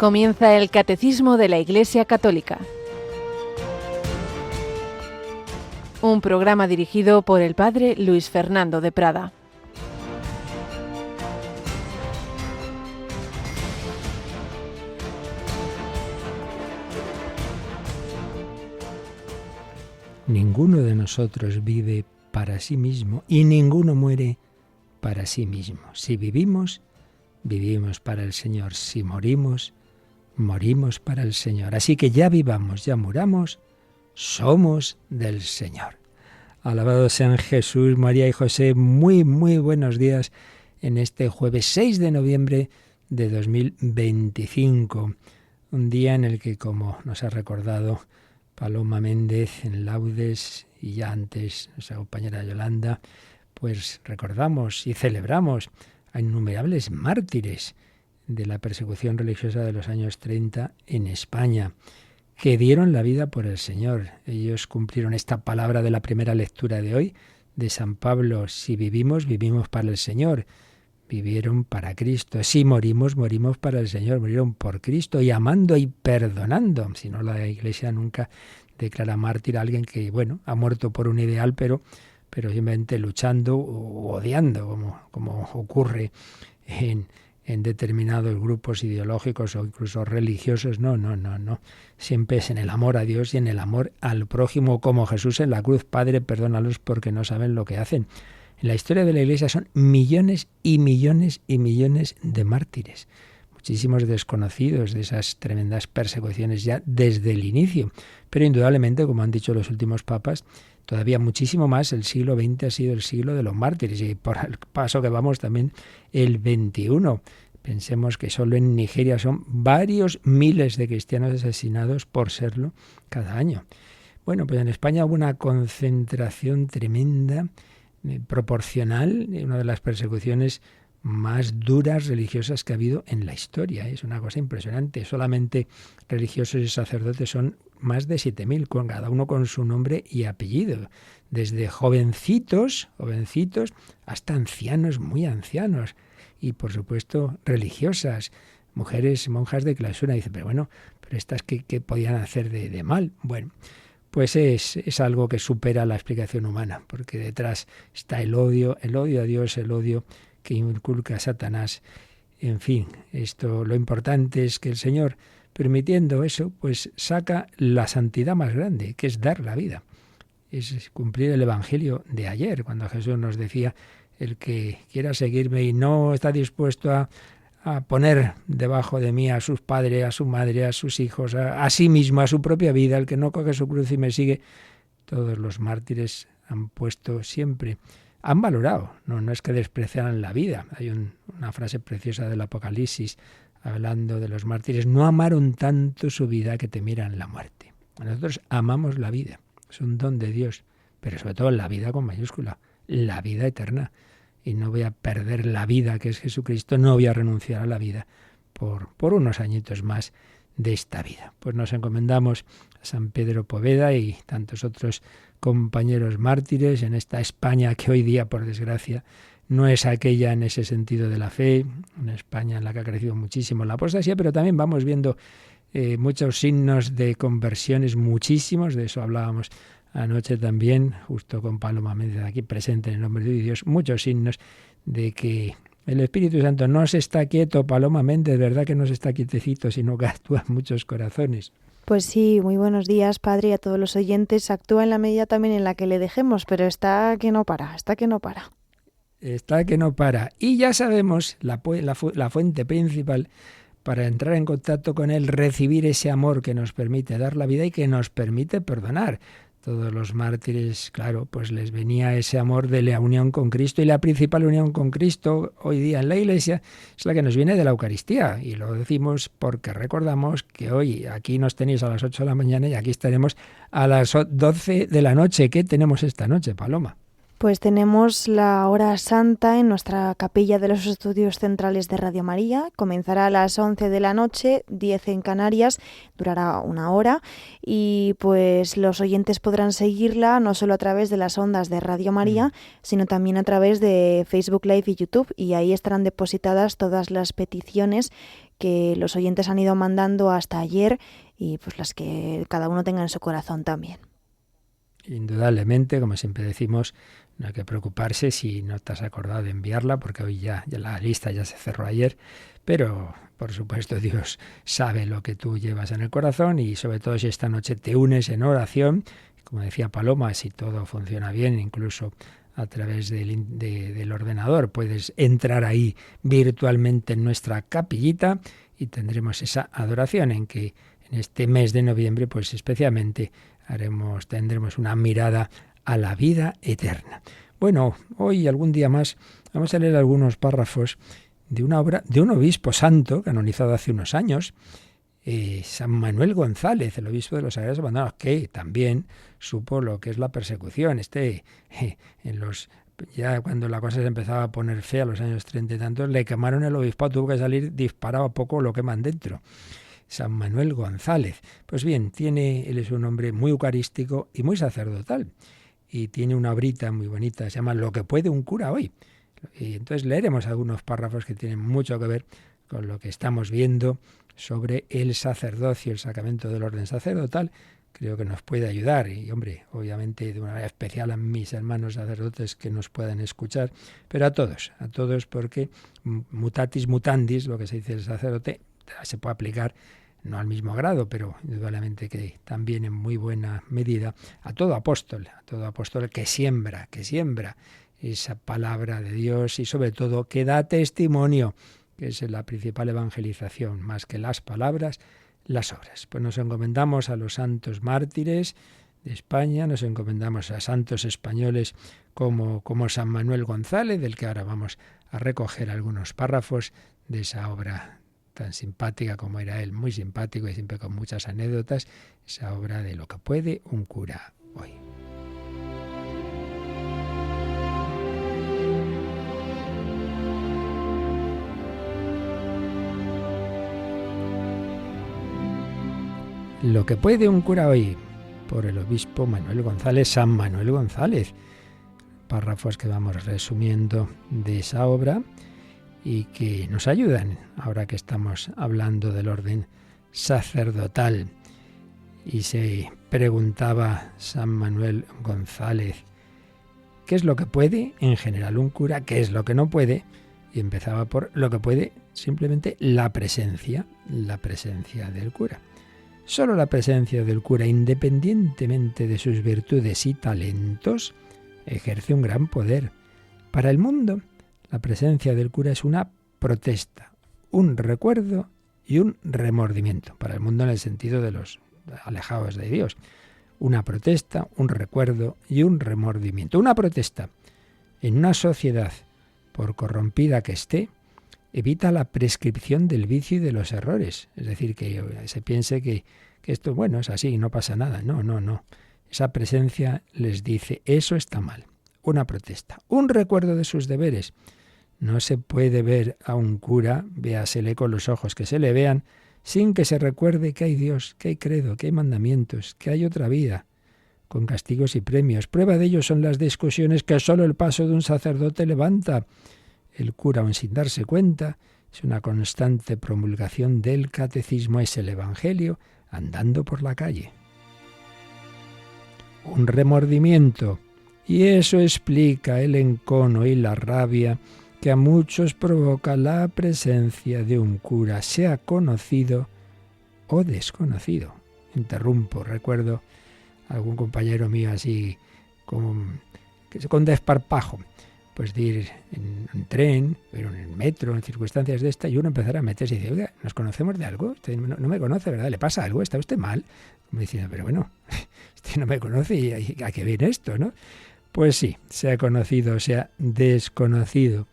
Comienza el Catecismo de la Iglesia Católica. Un programa dirigido por el Padre Luis Fernando de Prada. Ninguno de nosotros vive para sí mismo y ninguno muere para sí mismo. Si vivimos, vivimos para el Señor. Si morimos, morimos para el Señor. Así que ya vivamos, ya muramos, somos del Señor. Alabado sean Jesús, María y José. Muy buenos días en este jueves 6 de noviembre de 2025. Un día en el que, como nos ha recordado Paloma Méndez en Laudes y ya antes nuestra compañera Yolanda, pues recordamos y celebramos a innumerables mártires de la persecución religiosa de los años 30 en España, que dieron la vida por el Señor. Ellos cumplieron esta palabra de la primera lectura de hoy, de San Pablo: si vivimos, vivimos para el Señor. Vivieron para Cristo. Si morimos, morimos para el Señor. Murieron por Cristo y amando y perdonando. Si no, la Iglesia nunca declara mártir a alguien que, ha muerto por un ideal, pero simplemente luchando o odiando, como ocurre en determinados grupos ideológicos o incluso religiosos. No. Siempre es en el amor a Dios y en el amor al prójimo, como Jesús en la cruz: Padre, perdónalos porque no saben lo que hacen. En la historia de la Iglesia son millones y millones y millones de mártires. Muchísimos desconocidos de esas tremendas persecuciones ya desde el inicio. Pero indudablemente, como han dicho los últimos papas, todavía muchísimo más el siglo XX ha sido el siglo de los mártires. Y por el paso que vamos también el XXI. Pensemos que solo en Nigeria son varios miles de cristianos asesinados por serlo cada año. Bueno, pues en España hubo una concentración tremenda, proporcional, una de las persecuciones más duras religiosas que ha habido en la historia. Es una cosa impresionante. Solamente religiosos y sacerdotes son más de 7.000, con cada uno con su nombre y apellido. Desde jovencitos hasta ancianos, muy ancianos. Y por supuesto religiosas, mujeres, monjas de clausura. Dice, pero estas ¿qué podían hacer de mal? Bueno, pues es algo que supera la explicación humana, porque detrás está el odio a Dios, el odio que inculca Satanás. En fin, lo importante es que el Señor, permitiendo eso, pues saca la santidad más grande, que es dar la vida. Es cumplir el Evangelio de ayer, cuando Jesús nos decía: el que quiera seguirme y no está dispuesto a poner debajo de mí a sus padres, a su madre, a sus hijos, a sí mismo, a su propia vida, el que no coge su cruz y me sigue. Todos los mártires han puesto siempre, han valorado, no es que despreciaran la vida. Hay una frase preciosa del Apocalipsis hablando de los mártires: no amaron tanto su vida que temieran la muerte. Nosotros amamos la vida, es un don de Dios, pero sobre todo la vida con mayúscula, la vida eterna. Y no voy a perder la vida que es Jesucristo, no voy a renunciar a la vida por unos añitos más de esta vida. Pues nos encomendamos a San Pedro Poveda y tantos otros compañeros mártires en esta España que hoy día, por desgracia, no es aquella en ese sentido de la fe, una España en la que ha crecido muchísimo la apostasía, pero también vamos viendo muchos signos de conversiones, muchísimos, de eso hablábamos anoche también, justo con Paloma Méndez aquí presente en el nombre de Dios, muchos signos de que el Espíritu Santo no se está quieto. Paloma Méndez, ¿verdad que no se está quietecito, sino que actúa en muchos corazones? Pues sí, muy buenos días, Padre, y a todos los oyentes. Actúa en la medida también en la que le dejemos, pero está que no para. Está que no para. Y ya sabemos la fuente principal para entrar en contacto con Él, recibir ese amor que nos permite dar la vida y que nos permite perdonar. Todos los mártires, claro, pues les venía ese amor de la unión con Cristo, y la principal unión con Cristo hoy día en la Iglesia es la que nos viene de la Eucaristía, y lo decimos porque recordamos que hoy aquí nos tenéis a las 8 de la mañana y aquí estaremos a las 12 de la noche. ¿Qué tenemos esta noche, Paloma? Pues tenemos la hora santa en nuestra capilla de los estudios centrales de Radio María. Comenzará a las 11 de la noche, 10 en Canarias, durará una hora y pues los oyentes podrán seguirla no solo a través de las ondas de Radio María, sino también a través de Facebook Live y YouTube, y ahí estarán depositadas todas las peticiones que los oyentes han ido mandando hasta ayer y pues las que cada uno tenga en su corazón también. Indudablemente, como siempre decimos, no hay que preocuparse si no te has acordado de enviarla, porque hoy ya la lista ya se cerró ayer, pero por supuesto Dios sabe lo que tú llevas en el corazón y sobre todo si esta noche te unes en oración, como decía Paloma, si todo funciona bien, incluso a través del ordenador puedes entrar ahí virtualmente en nuestra capillita y tendremos esa adoración en que en este mes de noviembre pues especialmente tendremos una mirada a la vida eterna. Bueno, hoy algún día más vamos a leer algunos párrafos de una obra de un obispo santo canonizado hace unos años, San Manuel González, el obispo de los Sagrados Abandonados, que también supo lo que es la persecución. Ya cuando la cosa se empezaba a poner fea, a los años 30 y tantos, le quemaron el obispado, tuvo que salir disparado a poco, lo queman dentro. San Manuel González. Pues bien, él es un hombre muy eucarístico y muy sacerdotal. Y tiene una obrita muy bonita, se llama Lo que puede un cura hoy. Y entonces leeremos algunos párrafos que tienen mucho que ver con lo que estamos viendo sobre el sacerdocio, el sacramento del orden sacerdotal. Creo que nos puede ayudar y, hombre, obviamente de una manera especial a mis hermanos sacerdotes que nos puedan escuchar, pero a todos, porque mutatis mutandis, lo que se dice el sacerdote, se puede aplicar no al mismo grado, pero indudablemente que también en muy buena medida a todo apóstol que siembra esa palabra de Dios y sobre todo que da testimonio, que es la principal evangelización, más que las palabras, las obras. Pues nos encomendamos a los santos mártires de España, nos encomendamos a santos españoles como San Manuel González, del que ahora vamos a recoger algunos párrafos de esa obra tan simpática como era él, muy simpático y siempre con muchas anécdotas, esa obra de Lo que puede un cura hoy. Lo que puede un cura hoy, por el obispo Manuel González, San Manuel González. Párrafos que vamos resumiendo de esa obra y que nos ayudan ahora que estamos hablando del orden sacerdotal. Y se preguntaba San Manuel González, ¿qué es lo que puede en general un cura? ¿Qué es lo que no puede? Y empezaba por lo que puede simplemente la presencia del cura. Solo la presencia del cura, independientemente de sus virtudes y talentos, ejerce un gran poder. Para el mundo, la presencia del cura es una protesta, un recuerdo y un remordimiento. Para el mundo en el sentido de los alejados de Dios. Una protesta, un recuerdo y un remordimiento. Una protesta en una sociedad, por corrompida que esté, evita la prescripción del vicio y de los errores. Es decir, que se piense que esto, bueno, es así, no pasa nada. No. Esa presencia les dice, eso está mal. Una protesta, un recuerdo de sus deberes. No se puede ver a un cura, véasele con los ojos que se le vean, sin que se recuerde que hay Dios, que hay credo, que hay mandamientos, que hay otra vida, con castigos y premios. Prueba de ello son las discusiones que solo el paso de un sacerdote levanta. El cura, aun sin darse cuenta, es una constante promulgación del catecismo, es el Evangelio andando por la calle. Un remordimiento, y eso explica el encono y la rabia que a muchos provoca la presencia de un cura, sea conocido o desconocido. Interrumpo, recuerdo a algún compañero mío así con desparpajo, pues de ir en tren, pero en el metro, en circunstancias de esta, y uno empezará a meterse y dice, oiga, ¿nos conocemos de algo? Usted no me conoce, ¿verdad? ¿Le pasa algo? ¿Está usted mal? Me diciendo, pero bueno, usted no me conoce y ¿a qué viene esto, no? Pues sí, sea conocido, sea desconocido.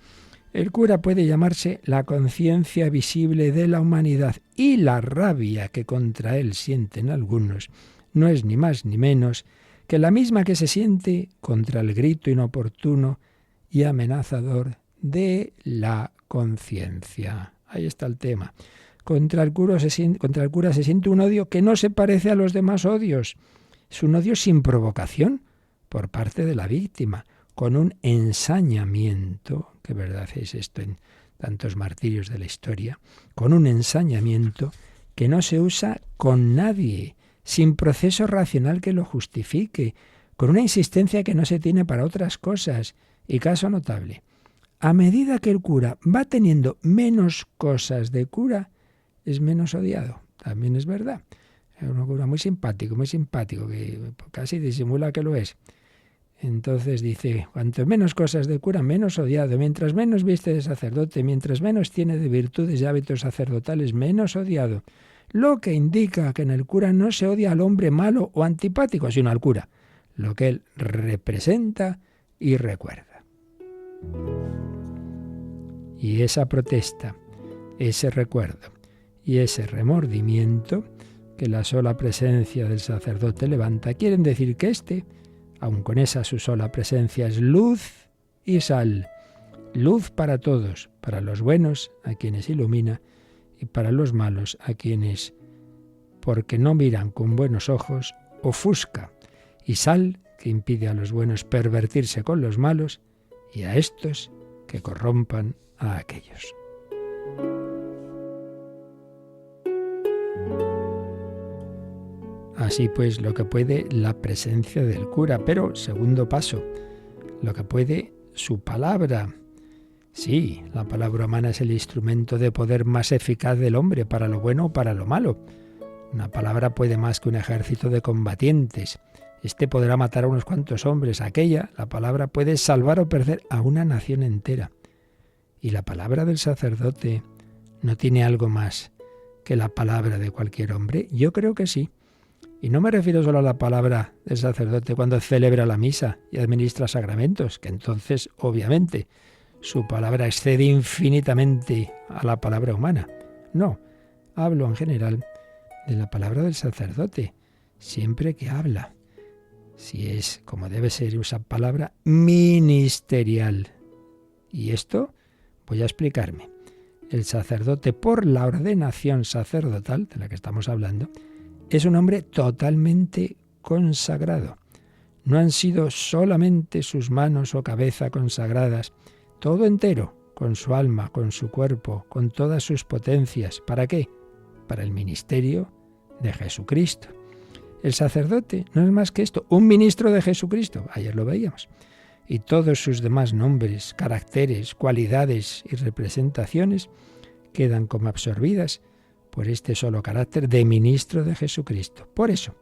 El cura puede llamarse la conciencia visible de la humanidad y la rabia que contra él sienten algunos no es ni más ni menos que la misma que se siente contra el grito inoportuno y amenazador de la conciencia. Ahí está el tema. Contra el cura se siente un odio que no se parece a los demás odios. Es un odio sin provocación por parte de la víctima, con un ensañamiento, ¿qué verdad es esto en tantos martirios de la historia, con un ensañamiento que no se usa con nadie, sin proceso racional que lo justifique, con una insistencia que no se tiene para otras cosas. Y caso notable, a medida que el cura va teniendo menos cosas de cura, es menos odiado. También es verdad. Es un cura muy simpático, que casi disimula que lo es. Entonces dice, cuanto menos cosas de cura, menos odiado. Mientras menos viste de sacerdote, mientras menos tiene de virtudes y hábitos sacerdotales, menos odiado. Lo que indica que en el cura no se odia al hombre malo o antipático, sino al cura, lo que él representa y recuerda. Y esa protesta, ese recuerdo y ese remordimiento que la sola presencia del sacerdote levanta, quieren decir que éste, aun con esa su sola presencia, es luz y sal, luz para todos, para los buenos, a quienes ilumina, y para los malos, a quienes, porque no miran con buenos ojos, ofusca, y sal, que impide a los buenos pervertirse con los malos, y a estos que corrompan a aquellos. Así pues, lo que puede la presencia del cura, pero segundo paso, lo que puede su palabra. Sí, la palabra humana es el instrumento de poder más eficaz del hombre para lo bueno o para lo malo. Una palabra puede más que un ejército de combatientes. Este podrá matar a unos cuantos hombres. Aquella, la palabra, puede salvar o perder a una nación entera. ¿Y la palabra del sacerdote no tiene algo más que la palabra de cualquier hombre? Yo creo que sí. Y no me refiero solo a la palabra del sacerdote cuando celebra la misa y administra sacramentos, que entonces, obviamente, su palabra excede infinitamente a la palabra humana. No, hablo en general de la palabra del sacerdote, siempre que habla. Si es, como debe ser, esa palabra ministerial. Y esto voy a explicarme. El sacerdote, por la ordenación sacerdotal, de la que estamos hablando, es un hombre totalmente consagrado. No han sido solamente sus manos o cabeza consagradas, todo entero, con su alma, con su cuerpo, con todas sus potencias. ¿Para qué? Para el ministerio de Jesucristo. El sacerdote no es más que esto, un ministro de Jesucristo. Ayer lo veíamos. Y todos sus demás nombres, caracteres, cualidades y representaciones quedan como absorbidas por este solo carácter de ministro de Jesucristo. Por eso,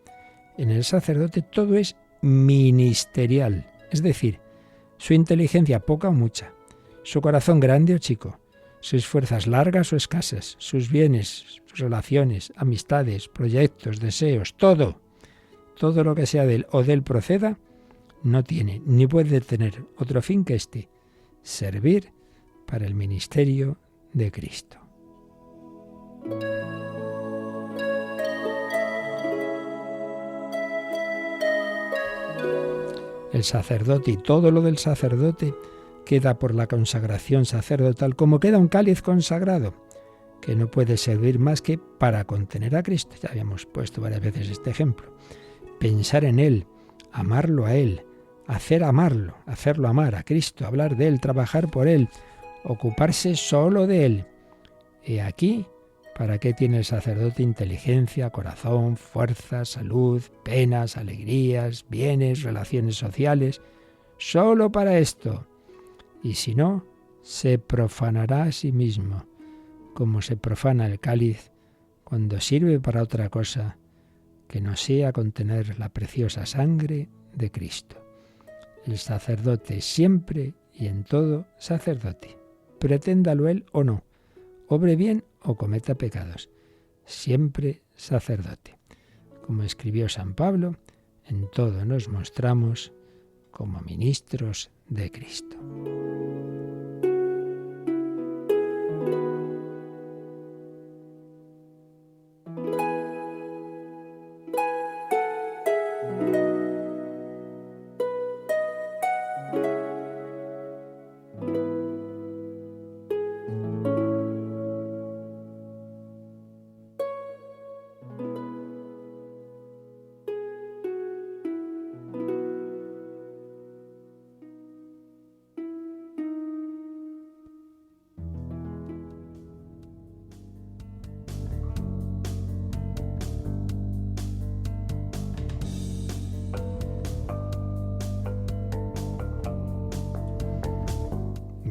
en el sacerdote todo es ministerial, es decir, su inteligencia poca o mucha, su corazón grande o chico, sus fuerzas largas o escasas, sus bienes, sus relaciones, amistades, proyectos, deseos, todo lo que sea de él o de él proceda, no tiene ni puede tener otro fin que este, servir para el ministerio de Cristo. El sacerdote y todo lo del sacerdote queda por la consagración sacerdotal como queda un cáliz consagrado, que no puede servir más que para contener a Cristo. Ya habíamos puesto varias veces este ejemplo. Pensar en Él, amarlo a Él, hacerlo amar a Cristo, hablar de Él, trabajar por Él, ocuparse solo de Él. He aquí, ¿para qué tiene el sacerdote inteligencia, corazón, fuerza, salud, penas, alegrías, bienes, relaciones sociales? Solo para esto. Y si no, se profanará a sí mismo, como se profana el cáliz cuando sirve para otra cosa que no sea contener la preciosa sangre de Cristo. El sacerdote es siempre y en todo sacerdote, preténdalo él o no, obre bien o cometa pecados, siempre sacerdote. Como escribió San Pablo, en todo nos mostramos como ministros de Cristo.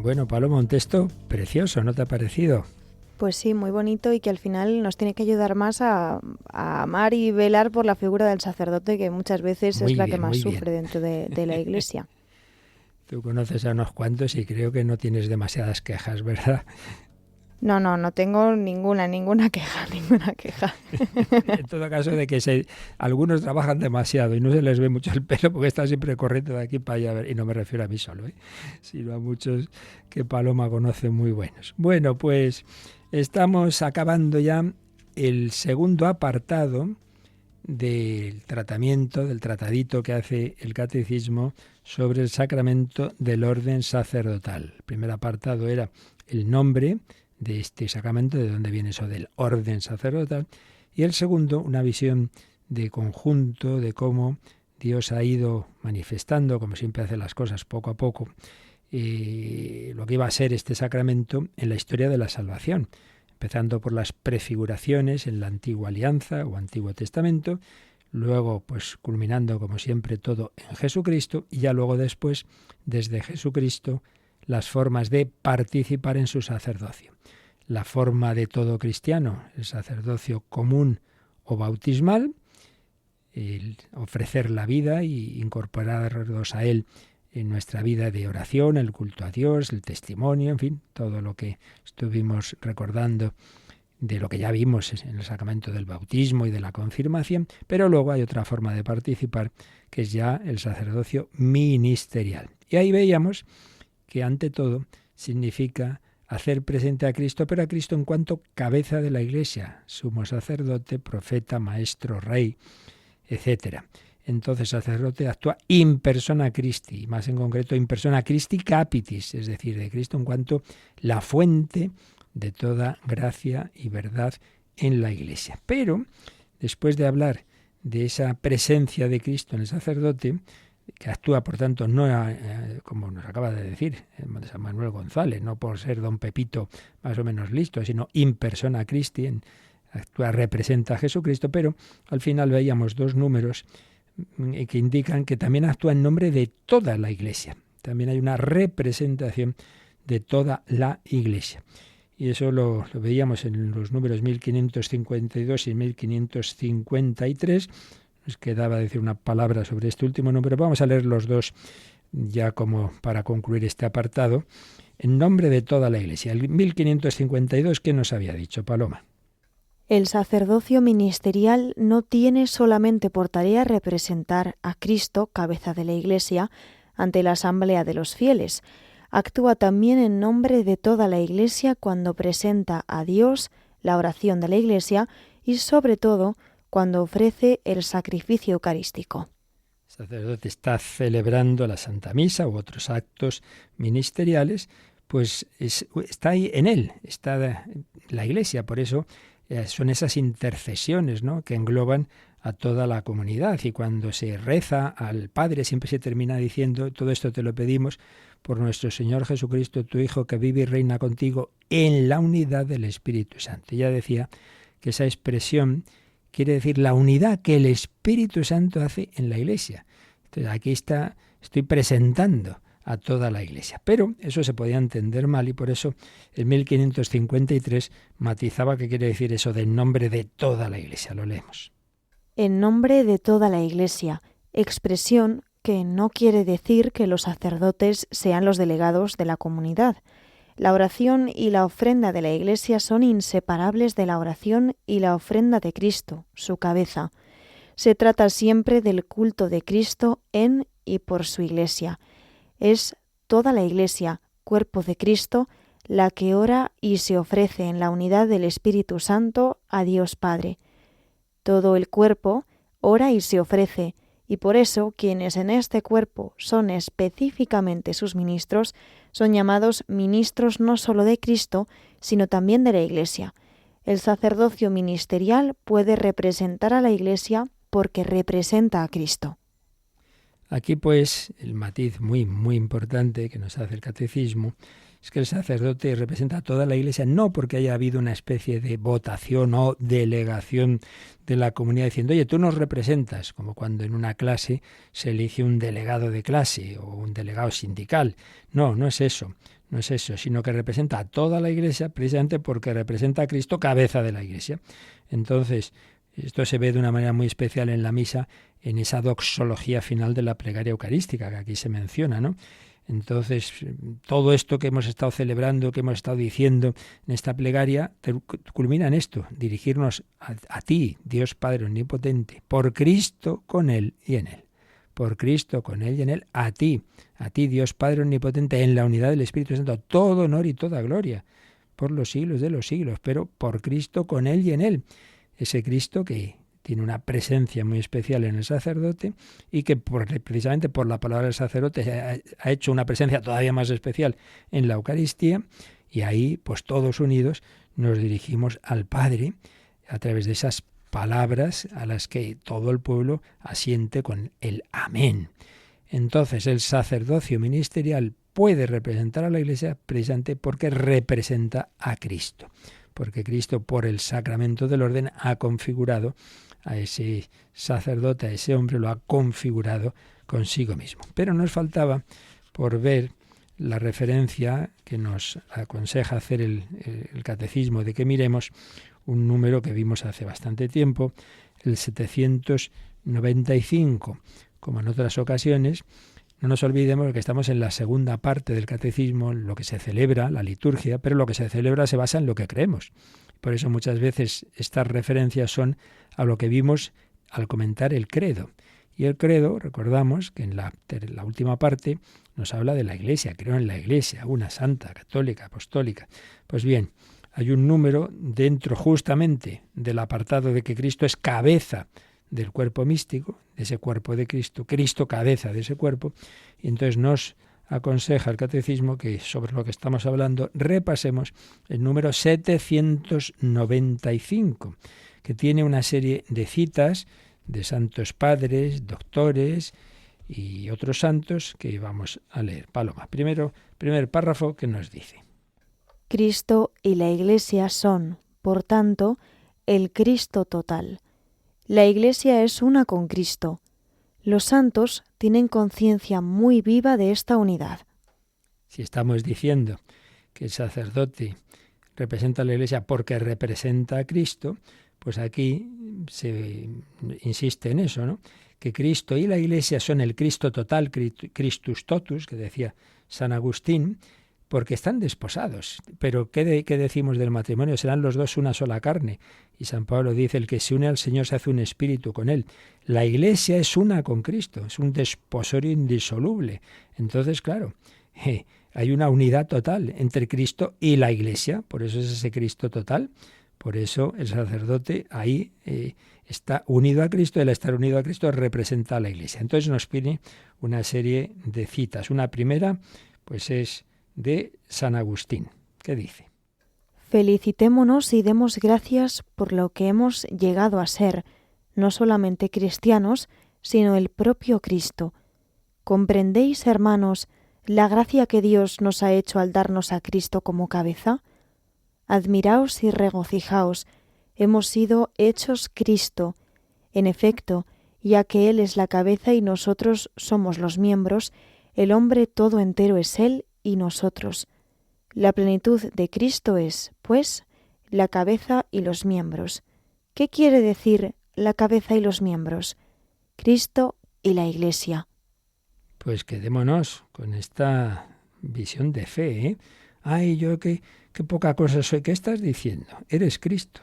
Bueno, Paloma, un texto precioso, ¿no te ha parecido? Pues sí, muy bonito y que al final nos tiene que ayudar más a amar y velar por la figura del sacerdote, que muchas veces es la que más sufre dentro de la Iglesia. Tú conoces a unos cuantos y creo que no tienes demasiadas quejas, ¿verdad? No tengo ninguna queja. En todo caso, de que algunos trabajan demasiado y no se les ve mucho el pelo porque están siempre corriendo de aquí para allá, y no me refiero a mí solo, sino a muchos que Paloma conoce muy buenos. Bueno, pues estamos acabando ya el segundo apartado del tratamiento, del tratadito que hace el Catecismo sobre el sacramento del orden sacerdotal. El primer apartado era el nombre de este sacramento, de dónde viene eso del orden sacerdotal, y el segundo, una visión de conjunto de cómo Dios ha ido manifestando, como siempre hace las cosas poco a poco, lo que iba a ser este sacramento en la historia de la salvación, empezando por las prefiguraciones en la antigua alianza o Antiguo Testamento, luego pues culminando como siempre todo en Jesucristo, y ya luego después, desde Jesucristo, las formas de participar en su sacerdocio. La forma de todo cristiano, el sacerdocio común o bautismal, el ofrecer la vida y incorporarnos a él en nuestra vida de oración, el culto a Dios, el testimonio, en fin, todo lo que estuvimos recordando de lo que ya vimos en el sacramento del bautismo y de la confirmación, pero luego hay otra forma de participar, que es ya el sacerdocio ministerial. Y ahí veíamos que ante todo significa hacer presente a Cristo, pero a Cristo en cuanto cabeza de la Iglesia, sumo sacerdote, profeta, maestro, rey, etc. Entonces el sacerdote actúa in persona Christi, más en concreto in persona Christi capitis, es decir, de Cristo en cuanto la fuente de toda gracia y verdad en la Iglesia. Pero después de hablar de esa presencia de Cristo en el sacerdote, que actúa, por tanto, no como nos acaba de decir San Manuel González, no por ser don Pepito más o menos listo, sino in persona Christi, actúa, representa a Jesucristo, pero al final veíamos dos números que indican que también actúa en nombre de toda la Iglesia. También hay una representación de toda la Iglesia. Y eso lo veíamos en los números 1552 y 1553. Nos quedaba decir una palabra sobre este último número. Vamos a leer los dos ya como para concluir este apartado. En nombre de toda la Iglesia. El 1552, ¿qué nos había dicho, Paloma? El sacerdocio ministerial no tiene solamente por tarea representar a Cristo, cabeza de la Iglesia, ante la asamblea de los fieles. Actúa también en nombre de toda la Iglesia cuando presenta a Dios la oración de la Iglesia y, sobre todo, cuando ofrece el sacrificio eucarístico. El sacerdote está celebrando la Santa Misa u otros actos ministeriales, pues está ahí en él, está la Iglesia, por eso son esas intercesiones, ¿no?, que engloban a toda la comunidad. Y cuando se reza al Padre siempre se termina diciendo: todo esto te lo pedimos por nuestro Señor Jesucristo, tu Hijo, que vive y reina contigo en la unidad del Espíritu Santo. Ya decía que esa expresión quiere decir la unidad que el Espíritu Santo hace en la Iglesia. Entonces aquí estoy presentando a toda la Iglesia. Pero eso se podía entender mal y por eso en 1553 matizaba qué quiere decir eso de en nombre de toda la Iglesia. Lo leemos. En nombre de toda la Iglesia, expresión que no quiere decir que los sacerdotes sean los delegados de la comunidad. La oración y la ofrenda de la Iglesia son inseparables de la oración y la ofrenda de Cristo, su cabeza. Se trata siempre del culto de Cristo en y por su Iglesia. Es toda la Iglesia, cuerpo de Cristo, la que ora y se ofrece en la unidad del Espíritu Santo a Dios Padre. Todo el cuerpo ora y se ofrece, y por eso quienes en este cuerpo son específicamente sus ministros, son llamados ministros no solo de Cristo, sino también de la Iglesia. El sacerdocio ministerial puede representar a la Iglesia porque representa a Cristo. Aquí, pues, el matiz muy, muy importante que nos hace el Catecismo es que el sacerdote representa a toda la Iglesia, no porque haya habido una especie de votación o delegación de la comunidad diciendo, oye, tú nos representas, como cuando en una clase se elige un delegado de clase o un delegado sindical. No, no es eso, sino que representa a toda la Iglesia precisamente porque representa a Cristo, cabeza de la Iglesia. Entonces, esto se ve de una manera muy especial en la misa, en esa doxología final de la plegaria eucarística que aquí se menciona, ¿no? Entonces, todo esto que hemos estado celebrando, que hemos estado diciendo en esta plegaria, culmina en esto, dirigirnos a ti, Dios Padre Omnipotente, por Cristo, con Él y en Él. Por Cristo, con Él y en Él, a ti, Dios Padre Omnipotente, en la unidad del Espíritu Santo, todo honor y toda gloria, por los siglos de los siglos, pero por Cristo, con Él y en Él. Ese Cristo que tiene una presencia muy especial en el sacerdote y que precisamente por la palabra del sacerdote ha hecho una presencia todavía más especial en la Eucaristía, y ahí pues todos unidos nos dirigimos al Padre a través de esas palabras a las que todo el pueblo asiente con el amén. Entonces el sacerdocio ministerial puede representar a la Iglesia precisamente porque representa a Cristo, porque Cristo por el sacramento del orden ha configurado a ese sacerdote, a ese hombre, lo ha configurado consigo mismo. Pero nos faltaba por ver la referencia que nos aconseja hacer el catecismo, de que miremos un número que vimos hace bastante tiempo, el 795. Como en otras ocasiones, no nos olvidemos que estamos en la segunda parte del catecismo, lo que se celebra, la liturgia, pero lo que se celebra se basa en lo que creemos. Por eso muchas veces estas referencias son a lo que vimos al comentar el credo. Y el credo, recordamos que en la última parte nos habla de la Iglesia, creo en la Iglesia, una santa, católica, apostólica. Pues bien, hay un número dentro justamente del apartado de que Cristo es cabeza del cuerpo místico, de ese cuerpo de Cristo, Cristo cabeza de ese cuerpo, y entonces nos aconseja el catecismo que sobre lo que estamos hablando repasemos el número 795, que tiene una serie de citas de santos padres, doctores y otros santos que vamos a leer. Paloma, primer párrafo que nos dice. Cristo y la Iglesia son, por tanto, el Cristo total. La Iglesia es una con Cristo. Los santos tienen conciencia muy viva de esta unidad. Si estamos diciendo que el sacerdote representa a la Iglesia porque representa a Cristo, pues aquí se insiste en eso, ¿no? Que Cristo y la Iglesia son el Cristo total, Christus totus, que decía San Agustín, porque están desposados. Pero ¿qué decimos del matrimonio? Serán los dos una sola carne. Y San Pablo dice, el que se une al Señor se hace un espíritu con Él. La Iglesia es una con Cristo, es un desposorio indisoluble. Entonces, claro, hay una unidad total entre Cristo y la Iglesia, por eso es ese Cristo total. Por eso el sacerdote ahí está unido a Cristo, el estar unido a Cristo representa a la Iglesia. Entonces nos pide una serie de citas. Una primera, pues es de San Agustín. ¿Qué dice? Felicitémonos y demos gracias por lo que hemos llegado a ser, no solamente cristianos, sino el propio Cristo. ¿Comprendéis, hermanos, la gracia que Dios nos ha hecho al darnos a Cristo como cabeza? Admiraos y regocijaos, hemos sido hechos Cristo. En efecto, ya que Él es la cabeza y nosotros somos los miembros, el hombre todo entero es Él y nosotros. La plenitud de Cristo es, pues, la cabeza y los miembros. ¿Qué quiere decir la cabeza y los miembros? Cristo y la Iglesia. Pues quedémonos con esta visión de fe, ¿eh? Ay, yo qué poca cosa soy. ¿Qué estás diciendo? Eres Cristo.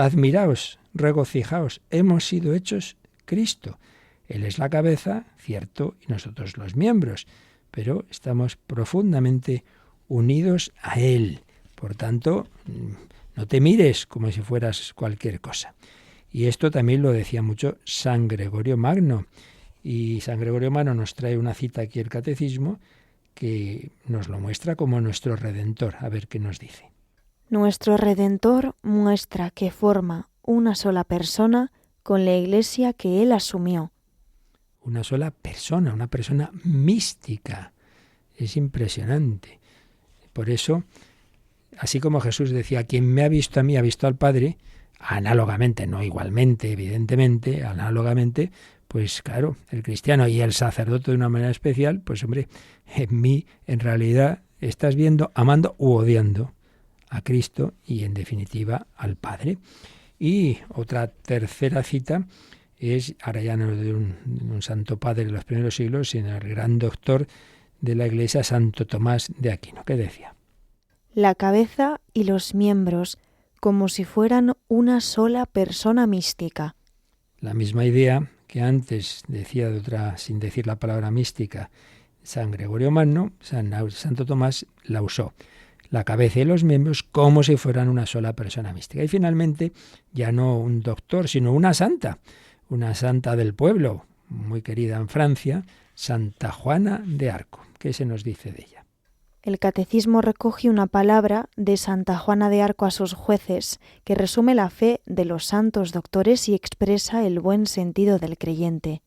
Admiraos, regocijaos. Hemos sido hechos Cristo. Él es la cabeza, cierto, y nosotros los miembros, pero estamos profundamente unidos a Él. Por tanto, no te mires como si fueras cualquier cosa. Y esto también lo decía mucho San Gregorio Magno. Y San Gregorio Magno nos trae una cita aquí el Catecismo que nos lo muestra como nuestro Redentor. A ver qué nos dice. Nuestro Redentor muestra que forma una sola persona con la Iglesia que Él asumió. Una sola persona, una persona mística. Es impresionante. por eso, así como Jesús decía, quien me ha visto a mí ha visto al Padre, análogamente, no igualmente, evidentemente, análogamente, pues claro, el cristiano y el sacerdote de una manera especial, pues hombre, en mí en realidad estás viendo, amando u odiando a Cristo y en definitiva al Padre. Y otra tercera cita es, ahora ya no de un santo padre de los primeros siglos, sino el gran doctor de la Iglesia, Santo Tomás de Aquino, que decía: la cabeza y los miembros como si fueran una sola persona mística. La misma idea que antes decía de otra, sin decir la palabra mística, San Gregorio Magno, Santo Tomás la usó. La cabeza y los miembros como si fueran una sola persona mística. Y finalmente, ya no un doctor, sino una santa del pueblo, muy querida en Francia, Santa Juana de Arco. ¿Qué se nos dice de ella? El catecismo recoge una palabra de Santa Juana de Arco a sus jueces, que resume la fe de los santos doctores y expresa el buen sentido del creyente.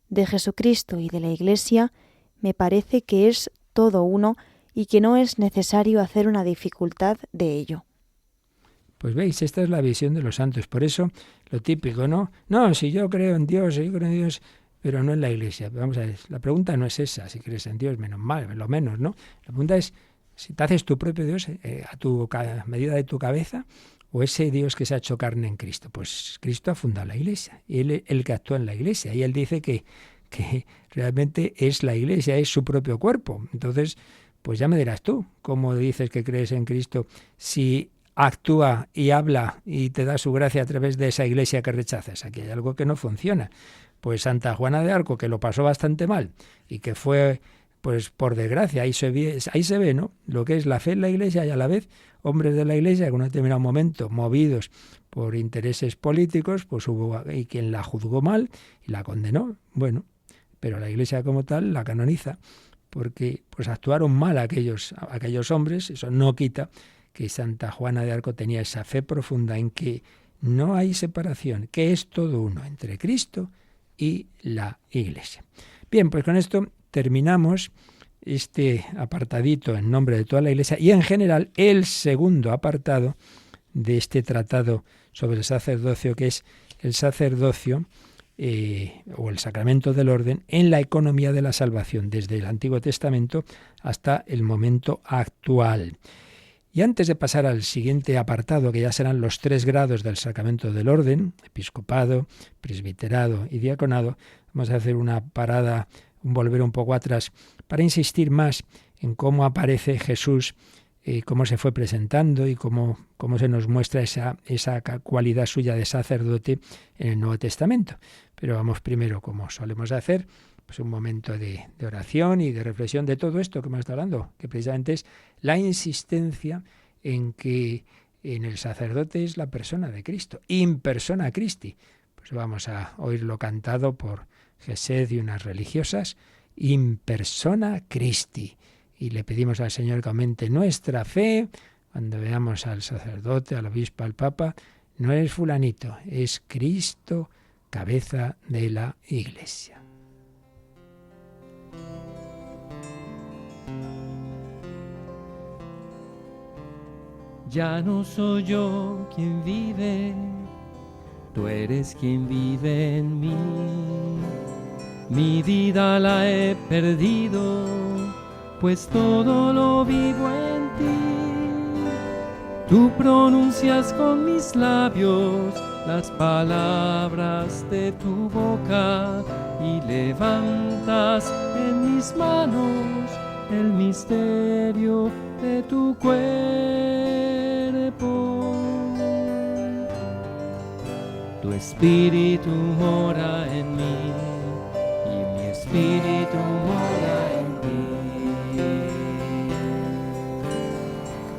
De Jesucristo y de la Iglesia me parece que es todo uno y que no es necesario hacer una dificultad de ello. Pues veis, esta es la visión de los santos. Por eso, lo típico, ¿no? No, si yo creo en Dios, pero no en la Iglesia. Vamos a ver, la pregunta no es esa, si crees en Dios, menos mal, lo menos, ¿no? La pregunta es, si te haces tu propio Dios a medida de tu cabeza, o ese Dios que se ha hecho carne en Cristo. Pues Cristo ha fundado la Iglesia, y Él el que actúa en la Iglesia, y Él dice que realmente es la Iglesia, es su propio cuerpo. Entonces, pues ya me dirás tú, ¿cómo dices que crees en Cristo si actúa y habla y te da su gracia a través de esa Iglesia que rechazas? Aquí hay algo que no funciona. Pues Santa Juana de Arco, que lo pasó bastante mal y que fue, pues por desgracia, ahí se ve, ¿no?, lo que es la fe en la Iglesia, y a la vez hombres de la Iglesia que en un determinado momento, movidos por intereses políticos, pues hubo y quien la juzgó mal y la condenó. Bueno, pero la Iglesia como tal la canoniza, porque pues actuaron mal aquellos hombres. Eso no quita que Santa Juana de Arco tenía esa fe profunda en que no hay separación, que es todo uno entre Cristo y la Iglesia. Bien, pues con esto terminamos este apartadito en nombre de toda la Iglesia y en general el segundo apartado de este tratado sobre el sacerdocio, que es el sacerdocio o el sacramento del orden en la economía de la salvación, desde el Antiguo Testamento hasta el momento actual. Y antes de pasar al siguiente apartado, que ya serán los 3 grados del sacramento del orden, episcopado, presbiterado y diaconado, vamos a hacer una parada, volver un poco atrás, para insistir más en cómo aparece Jesús, cómo se fue presentando y cómo se nos muestra esa cualidad suya de sacerdote en el Nuevo Testamento. Pero vamos primero, como solemos hacer, pues un momento de oración y de reflexión de todo esto que hemos estado hablando, que precisamente es la insistencia en que en el sacerdote es la persona de Cristo, in persona Christi. Pues vamos a oírlo cantado por Gesed y unas religiosas, in persona Christi. Y le pedimos al Señor que aumente nuestra fe cuando veamos al sacerdote, al obispo, al papa. No es fulanito, es Cristo, cabeza de la Iglesia. Ya no soy yo quien vive, tú eres quien vive en mí. Mi vida la he perdido, pues todo lo vivo en ti. Tú pronuncias con mis labios las palabras de tu boca y levantas en mis manos el misterio de tu cuerpo. Tu espíritu mora en mí y mi espíritu mora en ti.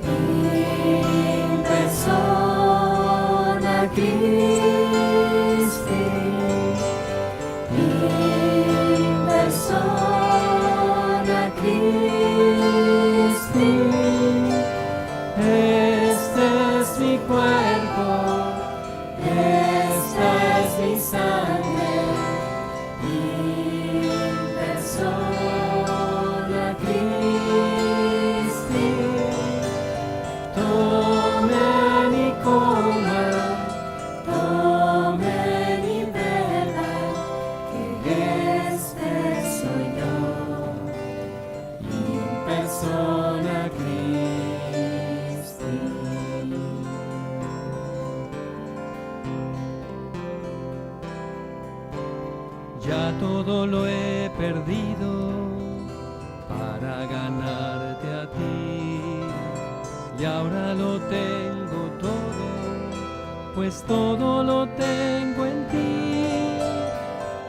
In persona Christi, in persona Christi. Este es mi cuerpo, esta es mi sangre, in persona Ya todo lo he perdido para ganarte a ti, y ahora lo tengo todo, pues todo lo tengo en ti.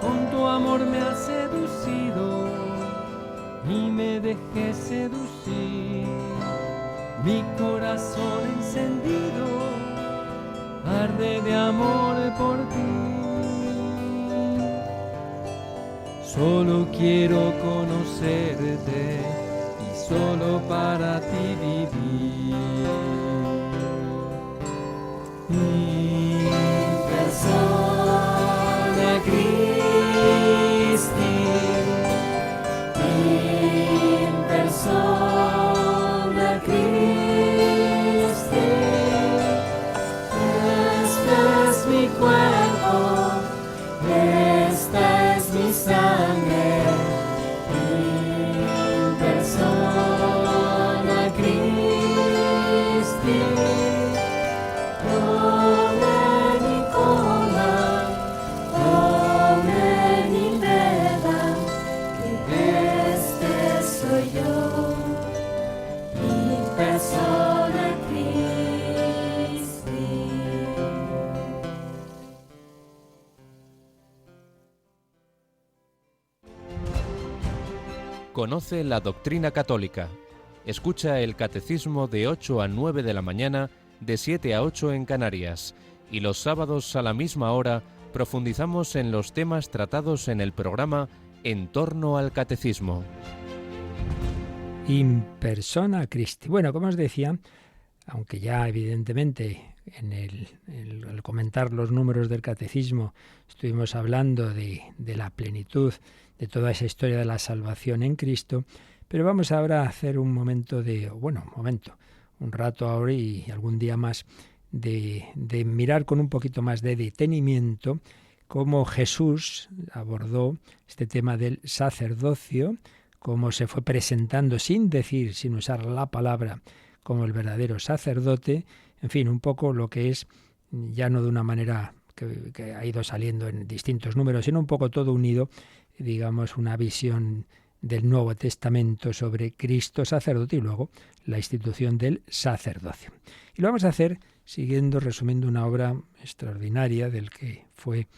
Con tu amor me has seducido y me dejé seducir. Mi corazón encendido arde de amor por ti. Solo quiero conocerte y solo para ti vivir. In persona Christi, in persona Christi, este es mi cuerpo, esta es mi sangre. In persona Christi, domeni coma, domeni beba, que este soy yo, in persona Christi. Conoce la doctrina católica. Escucha el catecismo de 8 a 9 de la mañana, de 7 a 8 en Canarias. Y los sábados a la misma hora profundizamos en los temas tratados en el programa En torno al catecismo. In persona Christi. Bueno, como os decía, aunque ya evidentemente en el comentar los números del catecismo estuvimos hablando de la plenitud de toda esa historia de la salvación en Cristo, pero vamos ahora a hacer un rato ahora y algún día más de mirar con un poquito más de detenimiento cómo Jesús abordó este tema del sacerdocio, cómo se fue presentando sin usar la palabra, como el verdadero sacerdote, en fin, un poco lo que es, ya no de una manera que ha ido saliendo en distintos números, sino un poco todo unido, digamos, una visión del Nuevo Testamento sobre Cristo sacerdote y luego la institución del sacerdocio. Y lo vamos a hacer resumiendo una obra extraordinaria del que fue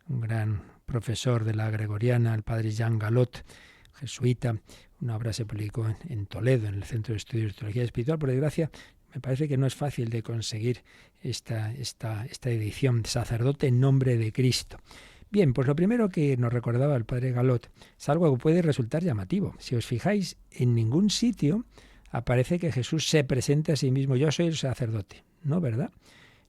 un gran profesor de la Gregoriana, el padre Jean Galot, jesuita. Una obra se publicó en Toledo, en el Centro de Estudios de Teología Espiritual. Por desgracia, me parece que no es fácil de conseguir esta edición, Sacerdote en nombre de Cristo. Bien, pues lo primero que nos recordaba el padre Galot es algo que puede resultar llamativo. Si os fijáis, en ningún sitio aparece que Jesús se presente a sí mismo: yo soy el sacerdote. No, ¿verdad?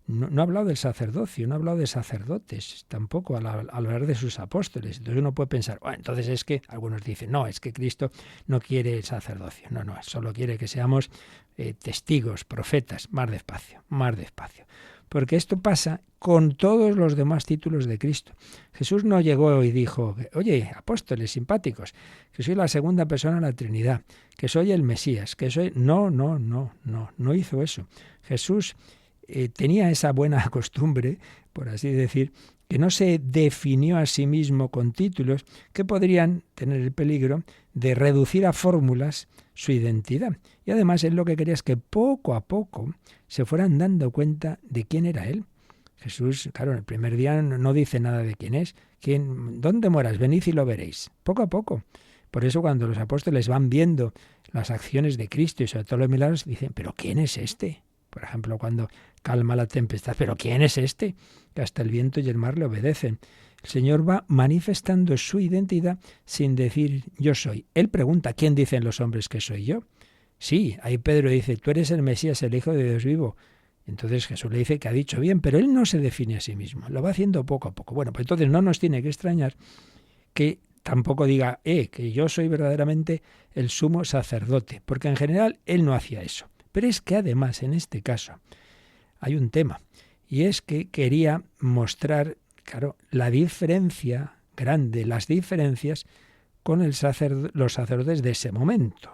No ha hablado del sacerdocio, no ha hablado de sacerdotes, tampoco al hablar de sus apóstoles. Entonces uno puede pensar, bueno, entonces es que, algunos dicen, no, es que Cristo no quiere el sacerdocio. No, solo quiere que seamos testigos, profetas, más despacio. Porque esto pasa con todos los demás títulos de Cristo. Jesús no llegó y dijo, oye, apóstoles simpáticos, que soy la segunda persona de la Trinidad, que soy el Mesías, que soy... No hizo eso. Jesús tenía esa buena costumbre, por así decir, que no se definió a sí mismo con títulos que podrían tener el peligro de reducir a fórmulas su identidad. Y además él lo que quería es que poco a poco se fueran dando cuenta de quién era él. Jesús, claro, en el primer día no dice nada de quién es. ¿Dónde moras? Venid y lo veréis. Poco a poco. Por eso cuando los apóstoles van viendo las acciones de Cristo y sobre todo los milagros, dicen, ¿pero quién es este? Por ejemplo, cuando calma la tempestad, ¿pero quién es este? Que hasta el viento y el mar le obedecen. El Señor va manifestando su identidad sin decir yo soy. Él pregunta, ¿quién dicen los hombres que soy yo? Sí, ahí Pedro dice, tú eres el Mesías, el Hijo de Dios vivo. Entonces Jesús le dice que ha dicho bien, pero él no se define a sí mismo, lo va haciendo poco a poco. Bueno, pues entonces no nos tiene que extrañar que tampoco diga, que yo soy verdaderamente el sumo sacerdote, porque en general él no hacía eso. Pero es que además en este caso hay un tema, y es que quería mostrar, claro, la diferencia grande, las diferencias con los sacerdotes de ese momento.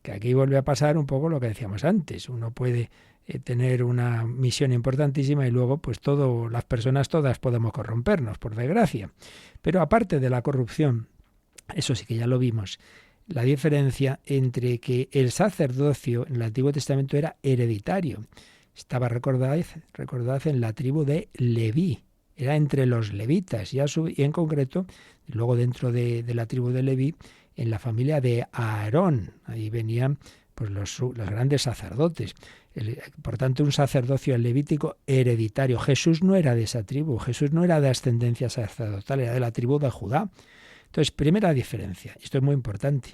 Que aquí vuelve a pasar un poco lo que decíamos antes. Uno puede tener una misión importantísima y luego pues las personas todas podemos corrompernos, por desgracia. Pero aparte de la corrupción, eso sí que ya lo vimos, la diferencia entre que el sacerdocio en el Antiguo Testamento era hereditario. Estaba, recordad en la tribu de Leví, era entre los levitas, y en concreto, luego dentro de la tribu de Leví, en la familia de Aarón, ahí venían pues los grandes sacerdotes. Por tanto, un sacerdocio levítico hereditario. Jesús no era de esa tribu, Jesús no era de ascendencia sacerdotal, era de la tribu de Judá. Entonces, primera diferencia, esto es muy importante,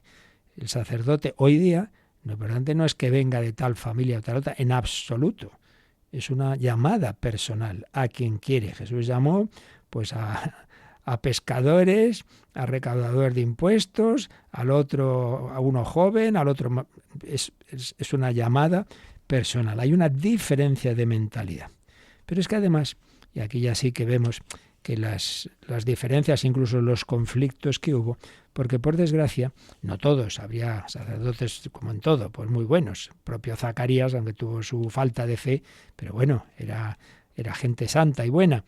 el sacerdote hoy día, lo importante no es que venga de tal familia o tal otra, en absoluto, es una llamada personal a quien quiere. Jesús llamó pues a pescadores, a recaudadores de impuestos, al otro, a uno joven, al otro, es una llamada personal, hay una diferencia de mentalidad. Pero es que además, y aquí ya sí que vemos que las diferencias, incluso los conflictos que hubo, porque por desgracia, no todos, habría sacerdotes como en todo, pues muy buenos. Propio Zacarías, aunque tuvo su falta de fe, pero bueno, era gente santa y buena.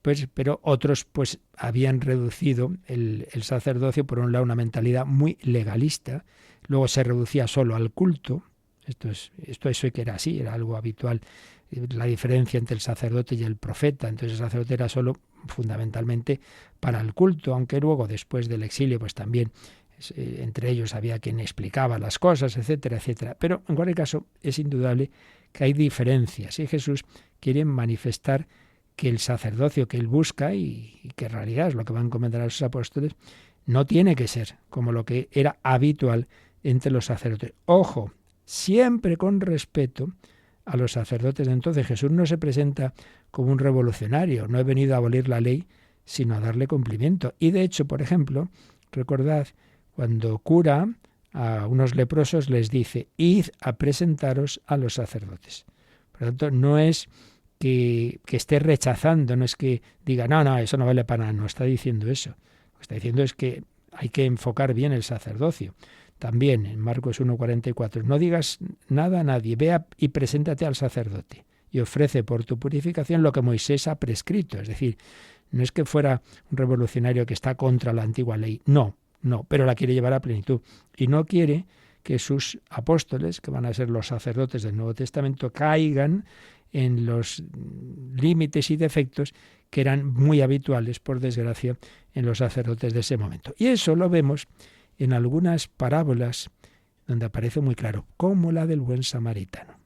Pues, pero otros pues habían reducido el sacerdocio, por un lado, una mentalidad muy legalista, luego se reducía solo al culto. Eso que era así, era algo habitual, la diferencia entre el sacerdote y el profeta. Entonces el sacerdote era solo fundamentalmente para el culto, aunque luego después del exilio pues también entre ellos había quien explicaba las cosas, etcétera, etcétera. Pero en cualquier caso es indudable que hay diferencias y Jesús quiere manifestar que el sacerdocio que él busca y que en realidad es lo que van a encomendar a sus apóstoles, no tiene que ser como lo que era habitual entre los sacerdotes. Ojo, siempre con respeto a los sacerdotes de entonces. Jesús no se presenta como un revolucionario, no he venido a abolir la ley, sino a darle cumplimiento. Y de hecho, por ejemplo, recordad, cuando cura a unos leprosos les dice, id a presentaros a los sacerdotes. Por lo tanto, no es que esté rechazando, no es que diga, no, eso no vale para nada, no está diciendo eso. Lo que está diciendo es que hay que enfocar bien el sacerdocio. También en Marcos 1:44, no digas nada a nadie, ve y preséntate al sacerdote y ofrece por tu purificación lo que Moisés ha prescrito. Es decir, no es que fuera un revolucionario que está contra la antigua ley, no, pero la quiere llevar a plenitud. Y no quiere que sus apóstoles, que van a ser los sacerdotes del Nuevo Testamento, caigan en los límites y defectos que eran muy habituales, por desgracia, en los sacerdotes de ese momento. Y eso lo vemos en algunas parábolas donde aparece muy claro, como la del buen samaritano.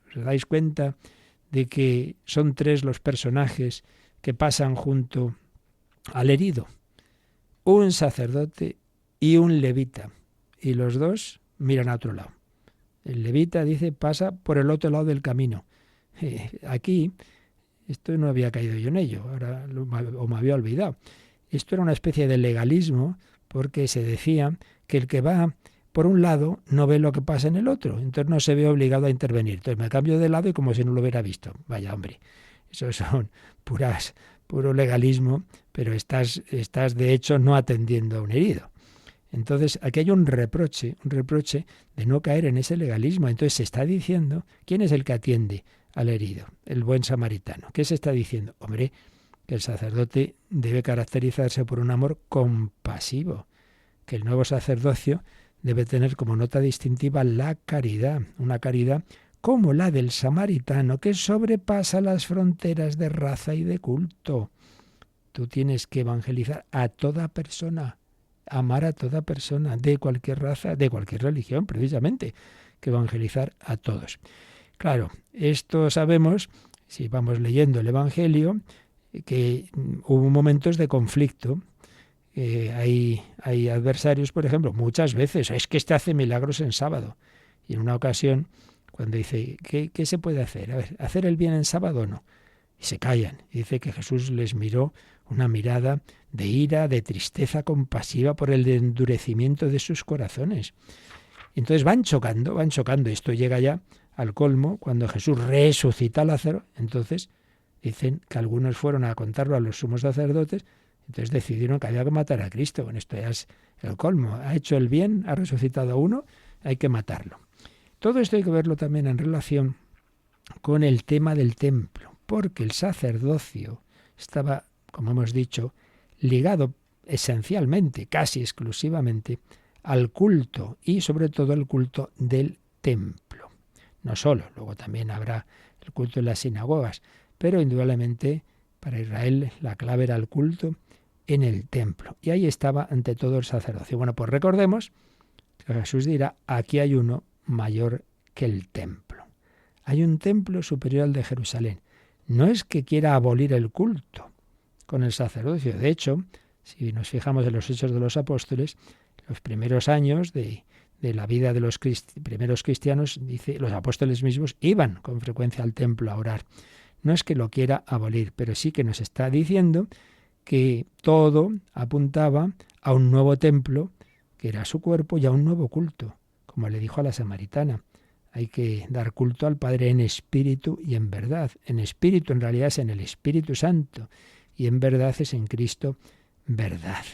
¿Os dais cuenta de que son 3 los personajes que pasan junto al herido? Un sacerdote y un levita. Y los dos miran a otro lado. El levita dice, pasa por el otro lado del camino. Aquí, esto no había caído yo en ello, ahora o me había olvidado. Esto era una especie de legalismo, porque se decía que el que va por un lado no ve lo que pasa en el otro, entonces no se ve obligado a intervenir. Entonces me cambio de lado y como si no lo hubiera visto. Vaya hombre, eso son puro legalismo, pero estás de hecho no atendiendo a un herido. Entonces aquí hay un reproche de no caer en ese legalismo. Entonces se está diciendo, ¿quién es el que atiende al herido? El buen samaritano. ¿Qué se está diciendo? Hombre, que el sacerdote debe caracterizarse por un amor compasivo, que el nuevo sacerdocio debe tener como nota distintiva la caridad, una caridad como la del samaritano, que sobrepasa las fronteras de raza y de culto. Tú tienes que evangelizar a toda persona, amar a toda persona, de cualquier raza, de cualquier religión, precisamente, que evangelizar a todos. Claro, esto sabemos, si vamos leyendo el Evangelio, que hubo momentos de conflicto. Hay adversarios, por ejemplo, muchas veces, es que este hace milagros en sábado. Y en una ocasión, cuando dice, ¿qué se puede hacer? A ver, ¿hacer el bien en sábado o no? Y se callan. Y dice que Jesús les miró una mirada de ira, de tristeza compasiva por el endurecimiento de sus corazones. Y entonces van chocando. Esto llega ya al colmo, cuando Jesús resucita a Lázaro. Entonces dicen que algunos fueron a contarlo a los sumos sacerdotes, entonces decidieron que había que matar a Cristo. Bueno, esto ya es el colmo. Ha hecho el bien, ha resucitado a uno, hay que matarlo. Todo esto hay que verlo también en relación con el tema del templo, porque el sacerdocio estaba, como hemos dicho, ligado esencialmente, casi exclusivamente, al culto y sobre todo al culto del templo. No solo, luego también habrá el culto en las sinagogas, pero indudablemente para Israel la clave era el culto en el templo. Y ahí estaba ante todo el sacerdocio. Bueno, pues recordemos que Jesús dirá, aquí hay uno mayor que el templo. Hay un templo superior al de Jerusalén. No es que quiera abolir el culto con el sacerdocio. De hecho, si nos fijamos en los Hechos de los Apóstoles, los primeros años de la vida de los primeros cristianos, dice, los apóstoles mismos iban con frecuencia al templo a orar. No es que lo quiera abolir, pero sí que nos está diciendo que todo apuntaba a un nuevo templo, que era su cuerpo, y a un nuevo culto, como le dijo a la samaritana. Hay que dar culto al Padre en espíritu y en verdad. En espíritu en realidad es en el Espíritu Santo y en verdad es en Cristo verdad.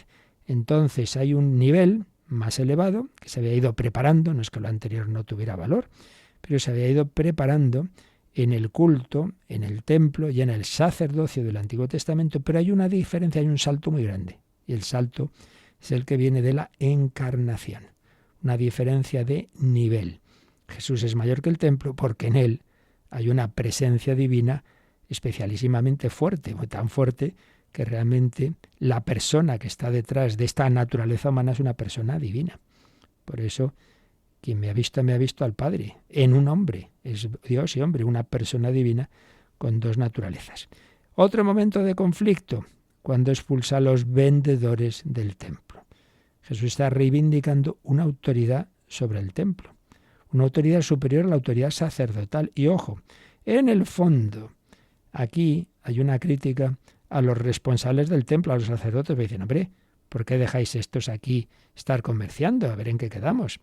Entonces hay un nivel más elevado que se había ido preparando, no es que lo anterior no tuviera valor, pero se había ido preparando en el culto, en el templo y en el sacerdocio del Antiguo Testamento, pero hay una diferencia, hay un salto muy grande, y el salto es el que viene de la encarnación, una diferencia de nivel. Jesús es mayor que el templo porque en él hay una presencia divina especialísimamente fuerte, tan fuerte que realmente la persona que está detrás de esta naturaleza humana es una persona divina. Por eso, quien me ha visto al Padre, en un hombre, es Dios y hombre, una persona divina con dos naturalezas. Otro momento de conflicto, cuando expulsa a los vendedores del templo. Jesús está reivindicando una autoridad sobre el templo, una autoridad superior a la autoridad sacerdotal. Y ojo, en el fondo, aquí hay una crítica a los responsables del templo, a los sacerdotes, que dicen, hombre, ¿por qué dejáis estos aquí estar comerciando? A ver en qué quedamos.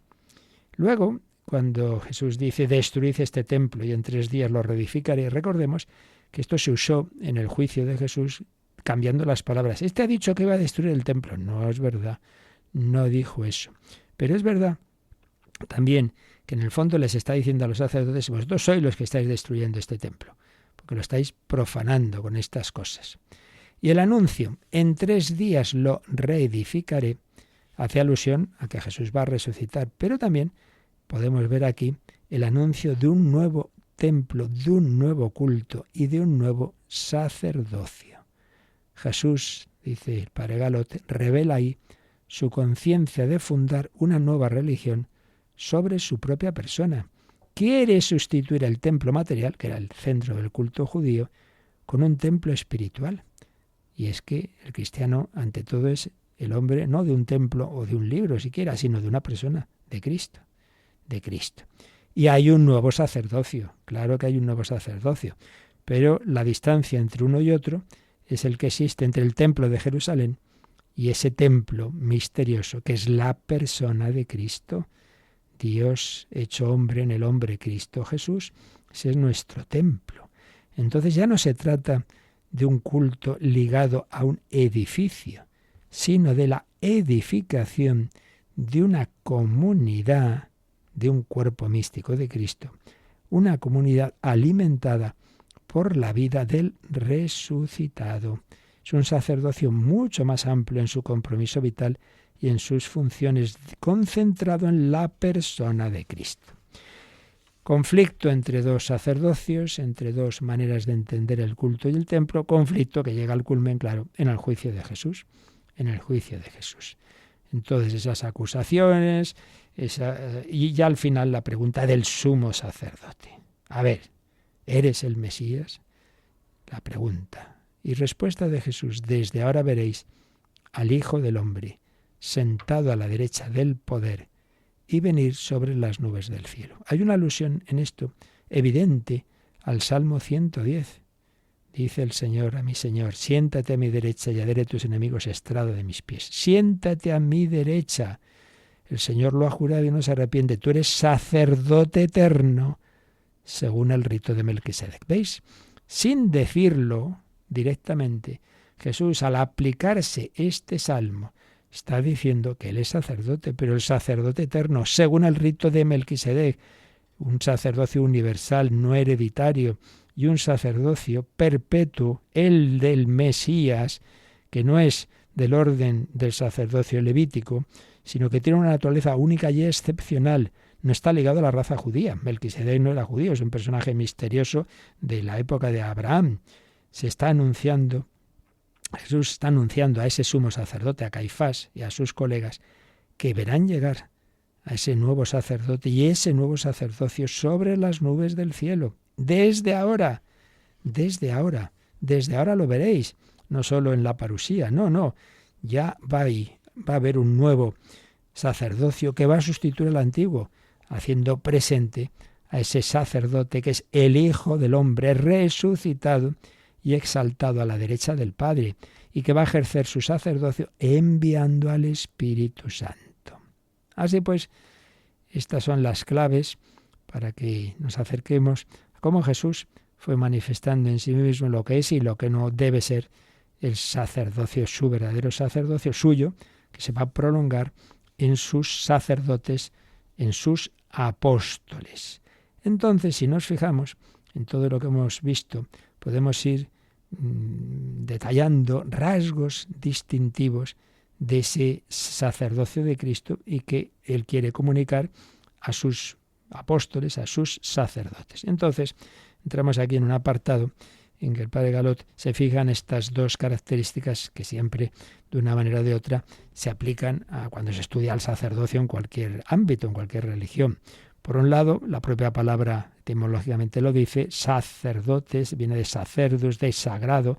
Luego, cuando Jesús dice, destruid este templo y en 3 días lo reedificaré, recordemos que esto se usó en el juicio de Jesús cambiando las palabras. Este ha dicho que iba a destruir el templo. No es verdad, no dijo eso. Pero es verdad también que en el fondo les está diciendo a los sacerdotes, vosotros sois los que estáis destruyendo este templo, porque lo estáis profanando con estas cosas. Y el anuncio, en 3 días lo reedificaré, hace alusión a que Jesús va a resucitar, pero también podemos ver aquí el anuncio de un nuevo templo, de un nuevo culto y de un nuevo sacerdocio. Jesús, dice el padre Galot, revela ahí su conciencia de fundar una nueva religión sobre su propia persona. Quiere sustituir el templo material, que era el centro del culto judío, con un templo espiritual. Y es que el cristiano, ante todo, es el hombre no de un templo o de un libro siquiera, sino de una persona, de Cristo, de Cristo. Y hay un nuevo sacerdocio, claro que hay un nuevo sacerdocio, pero la distancia entre uno y otro es el que existe entre el templo de Jerusalén y ese templo misterioso que es la persona de Cristo. Dios hecho hombre en el hombre Cristo Jesús, ese es nuestro templo. Entonces ya no se trata de un culto ligado a un edificio, sino de la edificación de una comunidad, de un cuerpo místico de Cristo, una comunidad alimentada por la vida del resucitado. Es un sacerdocio mucho más amplio en su compromiso vital y en sus funciones, concentrado en la persona de Cristo. Conflicto entre 2 sacerdocios, entre 2 maneras de entender el culto y el templo, conflicto que llega al culmen, claro, en el juicio de Jesús, en el juicio de Jesús. Entonces esas acusaciones, y ya al final la pregunta del sumo sacerdote. A ver, ¿eres el Mesías? La pregunta. Y respuesta de Jesús, desde ahora veréis al Hijo del Hombre sentado a la derecha del poder y venir sobre las nubes del cielo. Hay una alusión en esto evidente al Salmo 110. Dice el Señor a mi Señor, siéntate a mi derecha y haré tus enemigos estrado de mis pies. Siéntate a mi derecha. El Señor lo ha jurado y no se arrepiente. Tú eres sacerdote eterno, según el rito de Melquisedec. ¿Veis? Sin decirlo directamente, Jesús, al aplicarse este salmo, está diciendo que Él es sacerdote, pero el sacerdote eterno, según el rito de Melquisedec, un sacerdocio universal, no hereditario, y un sacerdocio perpetuo, el del Mesías, que no es del orden del sacerdocio levítico, sino que tiene una naturaleza única y excepcional. No está ligado a la raza judía. Melquisedec no era judío, es un personaje misterioso de la época de Abraham. Jesús está anunciando a ese sumo sacerdote, a Caifás y a sus colegas, que verán llegar a ese nuevo sacerdote y ese nuevo sacerdocio sobre las nubes del cielo. Desde ahora lo veréis, no solo en la parusía, no, ya va a haber un nuevo sacerdocio que va a sustituir al antiguo, haciendo presente a ese sacerdote que es el Hijo del Hombre resucitado y exaltado a la derecha del Padre, y que va a ejercer su sacerdocio enviando al Espíritu Santo. Así pues, estas son las claves para que nos acerquemos a cómo Jesús fue manifestando en sí mismo lo que es y lo que no debe ser el sacerdocio, su verdadero sacerdocio suyo, que se va a prolongar en sus sacerdotes, en sus apóstoles. Entonces, si nos fijamos en todo lo que hemos visto, podemos ir detallando rasgos distintivos de ese sacerdocio de Cristo y que Él quiere comunicar a sus apóstoles, a sus sacerdotes. Entonces, entramos aquí en un apartado en que el padre Galot se fija en estas dos características que siempre, de una manera o de otra, se aplican a cuando se estudia el sacerdocio en cualquier ámbito, en cualquier religión. Por un lado, la propia palabra etimológicamente lo dice, sacerdotes, viene de sacerdus, de sagrado.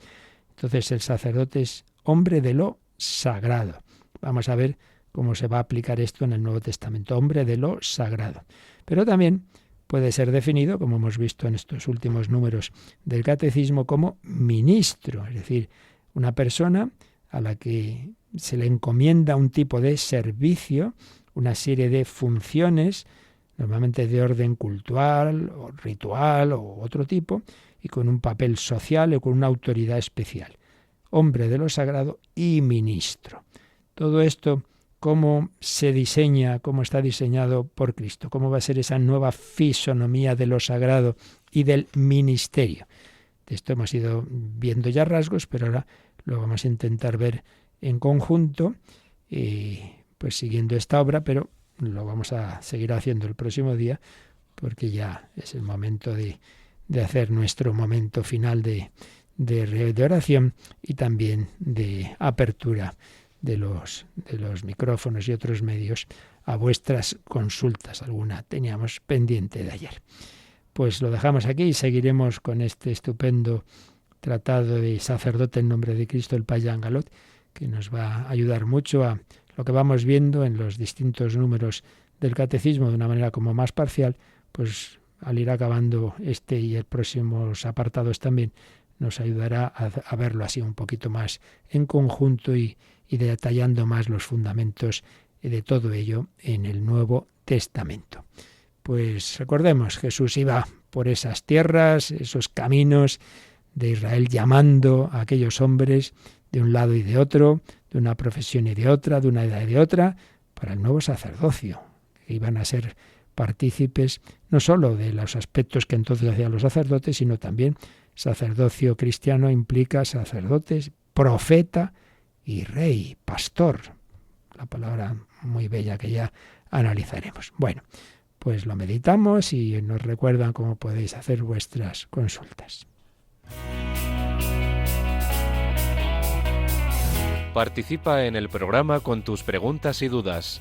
Entonces el sacerdote es hombre de lo sagrado. Vamos a ver cómo se va a aplicar esto en el Nuevo Testamento, hombre de lo sagrado. Pero también puede ser definido, como hemos visto en estos últimos números del Catecismo, como ministro, es decir, una persona a la que se le encomienda un tipo de servicio, una serie de funciones, normalmente de orden cultural o ritual o otro tipo, y con un papel social o con una autoridad especial. Hombre de lo sagrado y ministro. Todo esto, ¿cómo se diseña, cómo está diseñado por Cristo? ¿Cómo va a ser esa nueva fisonomía de lo sagrado y del ministerio? De esto hemos ido viendo ya rasgos, pero ahora lo vamos a intentar ver en conjunto, pues siguiendo esta obra, pero lo vamos a seguir haciendo el próximo día, porque ya es el momento de hacer nuestro momento final de oración y también de apertura de los micrófonos y otros medios a vuestras consultas. Alguna teníamos pendiente de ayer. Pues lo dejamos aquí y seguiremos con este estupendo tratado de sacerdote en nombre de Cristo, el Padre Galot, que nos va a ayudar mucho a lo que vamos viendo en los distintos números del Catecismo de una manera como más parcial, pues al ir acabando este y el próximos apartados también nos ayudará a verlo así un poquito más en conjunto y detallando más los fundamentos de todo ello en el Nuevo Testamento. Pues recordemos, Jesús iba por esas tierras, esos caminos de Israel, llamando a aquellos hombres de un lado y de otro, de una profesión y de otra, de una edad y de otra, para el nuevo sacerdocio, que iban a ser partícipes no sólo de los aspectos que entonces hacían los sacerdotes, sino también sacerdocio cristiano implica sacerdotes, profeta y rey, pastor. La palabra muy bella que ya analizaremos. Bueno, pues lo meditamos y nos recuerdan cómo podéis hacer vuestras consultas. Participa en el programa con tus preguntas y dudas.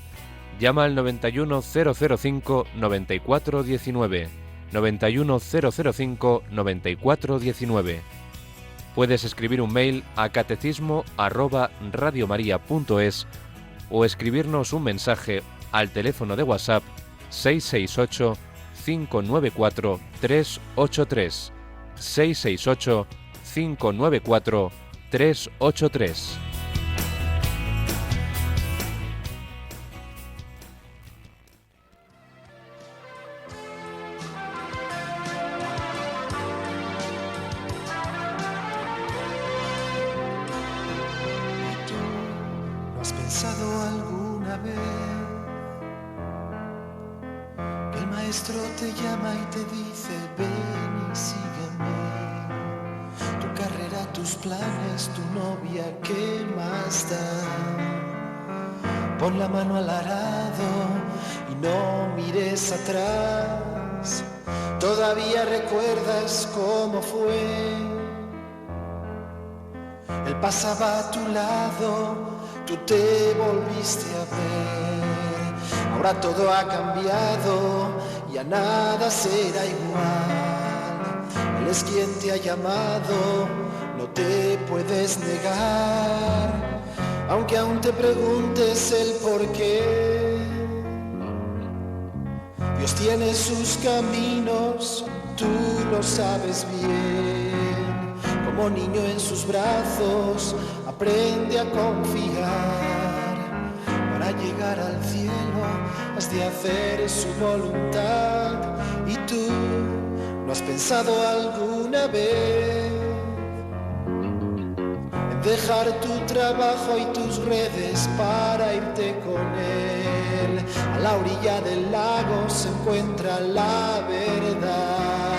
Llama al 91005-9419, 91005-9419. Puedes escribir un mail a catecismo@radiomaria.es o escribirnos un mensaje al teléfono de WhatsApp 668 594 383, 668 594 383. ¿Has pensado alguna vez que el maestro maestro te llama y te dice, ven y sígueme. Tu carrera, tus planes, tu novia, ¿qué más da? Pon la mano al arado y no mires atrás. Todavía recuerdas cómo fue. Él pasaba a tu lado, tú te volviste a ver. Ahora todo ha cambiado, ya nada será igual. Él es quien te ha llamado, no te puedes negar, aunque aún te preguntes el por qué. Dios tiene sus caminos, tú lo sabes bien. Como niño en sus brazos, aprende a confiar. Para llegar al cielo, has de hacer su voluntad. ¿Y tú no has pensado alguna vez en dejar tu trabajo y tus redes para irte con él? A la orilla del lago se encuentra la verdad,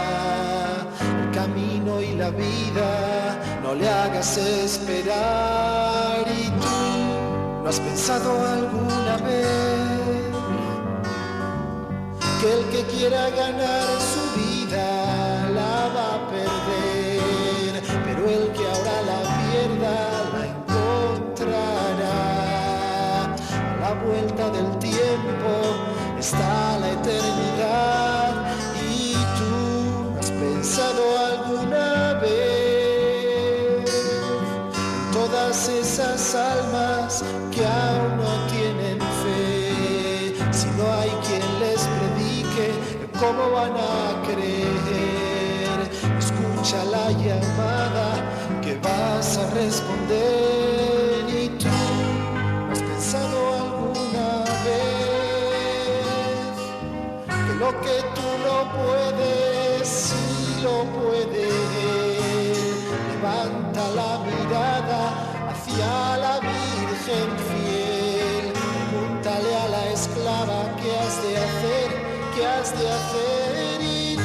el camino y la vida, no le hagas esperar. ¿Y tú no has pensado alguna vez que el que quiera ganar su vida la va a perder, pero el que ahora la pierda la encontrará? A la vuelta del tiempo está la eternidad. ¿Y tú no has pensado alguna vez en todas esas almas que aún no tienen fe? Si no hay quien les predique, ¿cómo van a creer? Escucha la llamada que vas a responder. ¿Y tú no has pensado alguna vez que lo que tú no puedes, sí lo puedes? Levanta la mirada hacia la Virgen fiel, pregúntale a la esclava qué has de hacer, qué has de hacer. ¿Y tú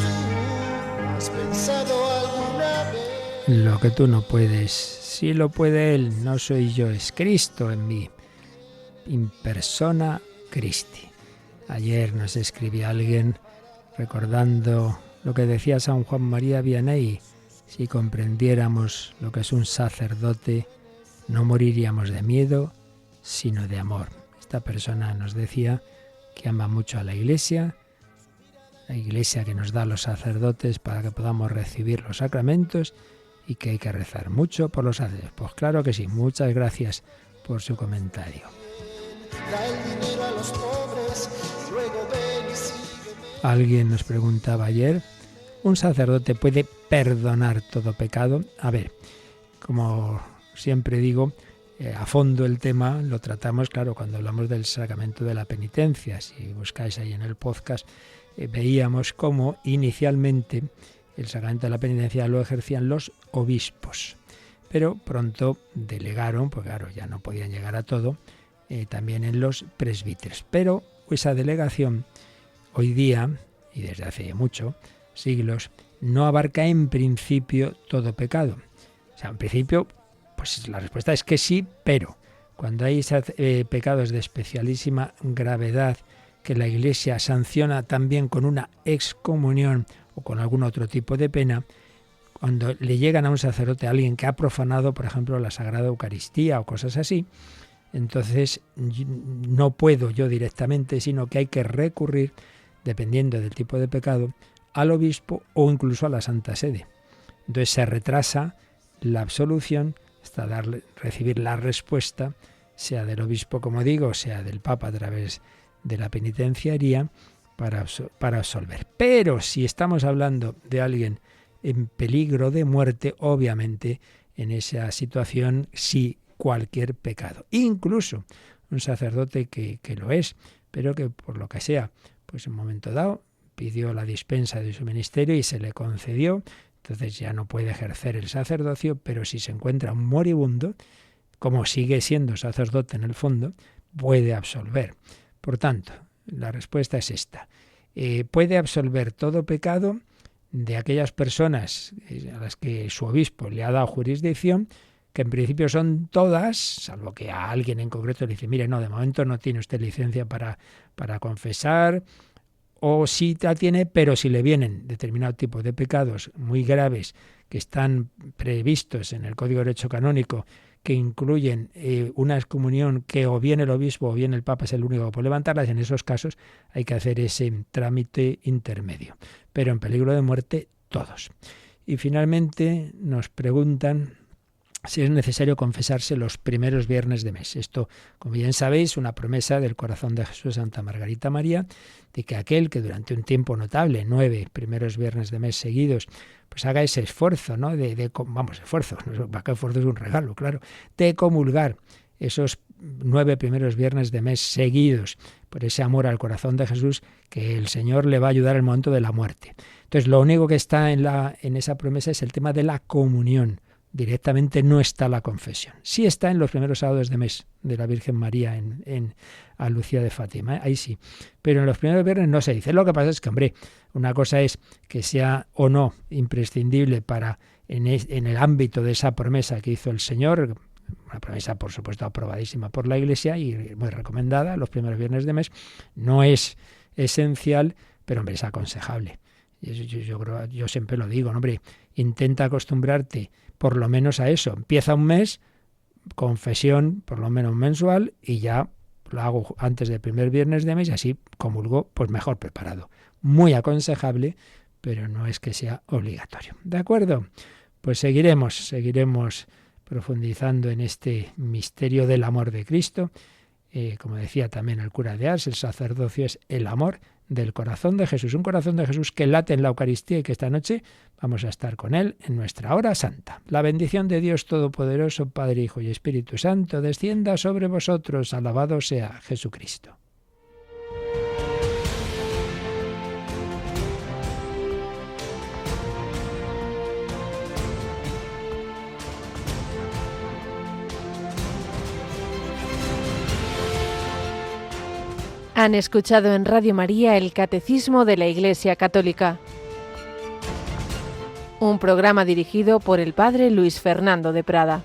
has pensado alguna vez? Lo que tú no puedes, sí lo puede Él, no soy yo, es Cristo en mí. In persona Christi. Ayer nos escribía alguien recordando lo que decía San Juan María Vianney: si comprendiéramos lo que es un sacerdote, no moriríamos de miedo, sino de amor. Esta persona nos decía que ama mucho a la Iglesia que nos da a los sacerdotes para que podamos recibir los sacramentos, y que hay que rezar mucho por los sacerdotes. Pues claro que sí, muchas gracias por su comentario. Alguien nos preguntaba ayer, ¿un sacerdote puede perdonar todo pecado? A ver, como siempre digo, a fondo el tema lo tratamos, claro, cuando hablamos del sacramento de la penitencia. Si buscáis ahí en el podcast, veíamos cómo inicialmente el sacramento de la penitencia lo ejercían los obispos, pero pronto delegaron, pues claro, ya no podían llegar a todo, también en los presbíteros. Pero esa delegación hoy día, y desde hace mucho, siglos, no abarca en principio todo pecado. O sea, en principio, pues la respuesta es que sí, pero cuando hay pecados de especialísima gravedad que la Iglesia sanciona también con una excomunión o con algún otro tipo de pena, cuando le llegan a un sacerdote a alguien que ha profanado, por ejemplo, la Sagrada Eucaristía o cosas así, entonces no puedo yo directamente, sino que hay que recurrir, dependiendo del tipo de pecado, al obispo o incluso a la Santa Sede. Entonces se retrasa la absolución hasta recibir la respuesta, sea del obispo, como digo, sea del Papa a través de la penitenciaría, para absolver. Pero si estamos hablando de alguien en peligro de muerte, obviamente en esa situación sí cualquier pecado. Incluso un sacerdote que lo es, pero que por lo que sea, pues en un momento dado pidió la dispensa de su ministerio y se le concedió, entonces ya no puede ejercer el sacerdocio, pero si se encuentra un moribundo, como sigue siendo sacerdote en el fondo, puede absolver. Por tanto, la respuesta es esta. puede absolver todo pecado de aquellas personas a las que su obispo le ha dado jurisdicción, que en principio son todas, salvo que a alguien en concreto le dice, mire, no, de momento no tiene usted licencia para confesar, o sí la tiene, pero si le vienen determinado tipo de pecados muy graves que están previstos en el Código de Derecho Canónico, que incluyen una excomunión que o bien el obispo o bien el papa es el único que puede levantarlas, en esos casos hay que hacer ese trámite intermedio. Pero en peligro de muerte, todos. Y finalmente nos preguntan si es necesario confesarse los primeros viernes de mes. Esto, como bien sabéis, una promesa del corazón de Jesús Santa Margarita María, de que aquel que durante un tiempo notable, 9 primeros viernes de mes seguidos, pues haga ese esfuerzo, ¿no? Esfuerzo es un regalo, claro, de comulgar esos 9 primeros viernes de mes seguidos, por ese amor al corazón de Jesús, que el Señor le va a ayudar en el momento de la muerte. Entonces, lo único que está en esa promesa es el tema de la comunión. Directamente no está la confesión. Sí está en los primeros sábados de mes de la Virgen María a Lucía de Fátima, ahí sí. Pero en los primeros viernes no se dice. Lo que pasa es que, hombre, una cosa es que sea o no imprescindible para en el ámbito de esa promesa que hizo el Señor, una promesa, por supuesto, aprobadísima por la Iglesia y muy recomendada, los primeros viernes de mes, no es esencial, pero, hombre, es aconsejable. Yo siempre lo digo, hombre, intenta acostumbrarte por lo menos a eso. Empieza un mes, confesión por lo menos mensual, y ya lo hago antes del primer viernes de mes y así comulgo pues mejor preparado. Muy aconsejable, pero no es que sea obligatorio. ¿De acuerdo? Pues seguiremos profundizando en este misterio del amor de Cristo. Como decía también el cura de Ars, el sacerdocio es el amor del corazón de Jesús, un corazón de Jesús que late en la Eucaristía y que esta noche vamos a estar con él en nuestra hora santa. La bendición de Dios Todopoderoso, Padre, Hijo y Espíritu Santo, descienda sobre vosotros. Alabado sea Jesucristo. Han escuchado en Radio María el Catecismo de la Iglesia Católica, un programa dirigido por el Padre Luis Fernando de Prada.